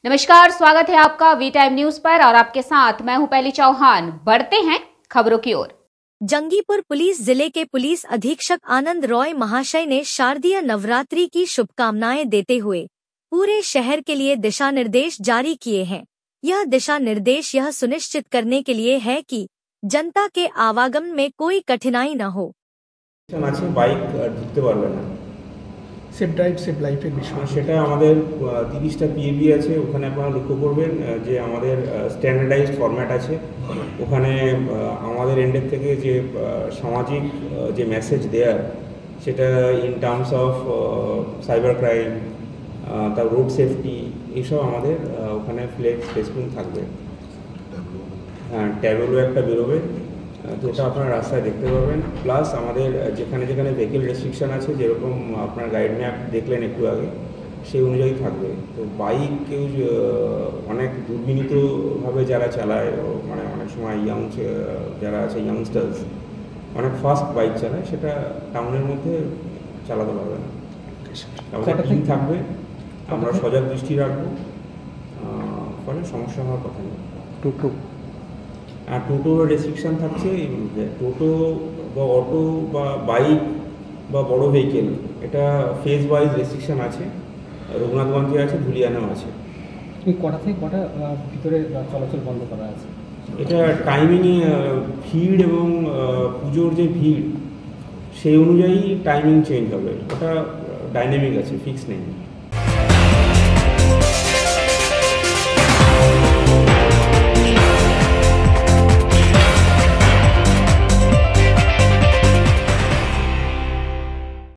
नमस्कार, स्वागत है आपका वी टाइम न्यूज पर और आपके साथ मैं हूं पहली चौहान। बढ़ते हैं खबरों की ओर। जंगीपुर पुलिस जिले के पुलिस अधीक्षक आनंद रॉय महाशय ने शारदीय नवरात्रि की शुभकामनाएं देते हुए पूरे शहर के लिए दिशा निर्देश जारी किए हैं। यह दिशा निर्देश यह सुनिश्चित करने के लिए है कि जनता के आवागमन में कोई कठिनाई न हो। বাইক ঢুকতে পারবে না, সেফ ড্রাইভ সেফ লাইফের বিষয় সেটা আমাদের 30টা পিএবি আছে। ওখানে আপনারা লক্ষ্য করবেন যে আমাদের স্ট্যান্ডার্ডাইজড ফরম্যাট আছে। ওখানে আমাদের এন্ডের থেকে যে সামাজিক যে মেসেজ দেওয়ার, সেটা in terms of cyber crime, তার রোড সেফটি, এইসব আমাদের ওখানে ফ্লেক্স ফেসবুক থাকবে। হ্যাঁ, ট্যাবলেও একটা বেরোবে, যেটা আপনারা রাস্তায় দেখতে পাবেন। প্লাস আমাদের যেখানে যেখানে ভেহিকেল রেস্ট্রিকশন আছে, যেরকম আপনার গাইড ম্যাপ দেখলেন একটু আগে, সেই অনুযায়ী থাকবে। তো বাইক কেউ অনেক দুর্বিনীতভাবে যারা চালায়, মানে অনেক সময় যারা আছে ইয়াংস্টার্স অনেক ফাস্ট বাইক চালায়, সেটা টাউনের মধ্যে চালাতে পারবে না। আমাদের টিম থাকবে, আমরা সজাগ দৃষ্টি রাখবো, ফলে সমস্যা হওয়ার কথা নেই। আর টোটোর রেস্ট্রিকশান থাকছে। টোটো বা অটো বা বাইক বা বড় ভেহিকেল, এটা ফেজ ওয়াইজ রেস্ট্রিকশান আছে। রঘুনাথগঞ্জে আছে, ধুলিয়ানেও আছে। কটা থেকে কটা ভিতরে চলাচল বন্ধ করা আছে? এটা টাইমিংয়ে ভিড় এবং পুজোর যে ভিড়, সেই অনুযায়ী টাইমিং চেঞ্জ হবে। ওটা ডাইনামিক আছে, ফিক্স নেই।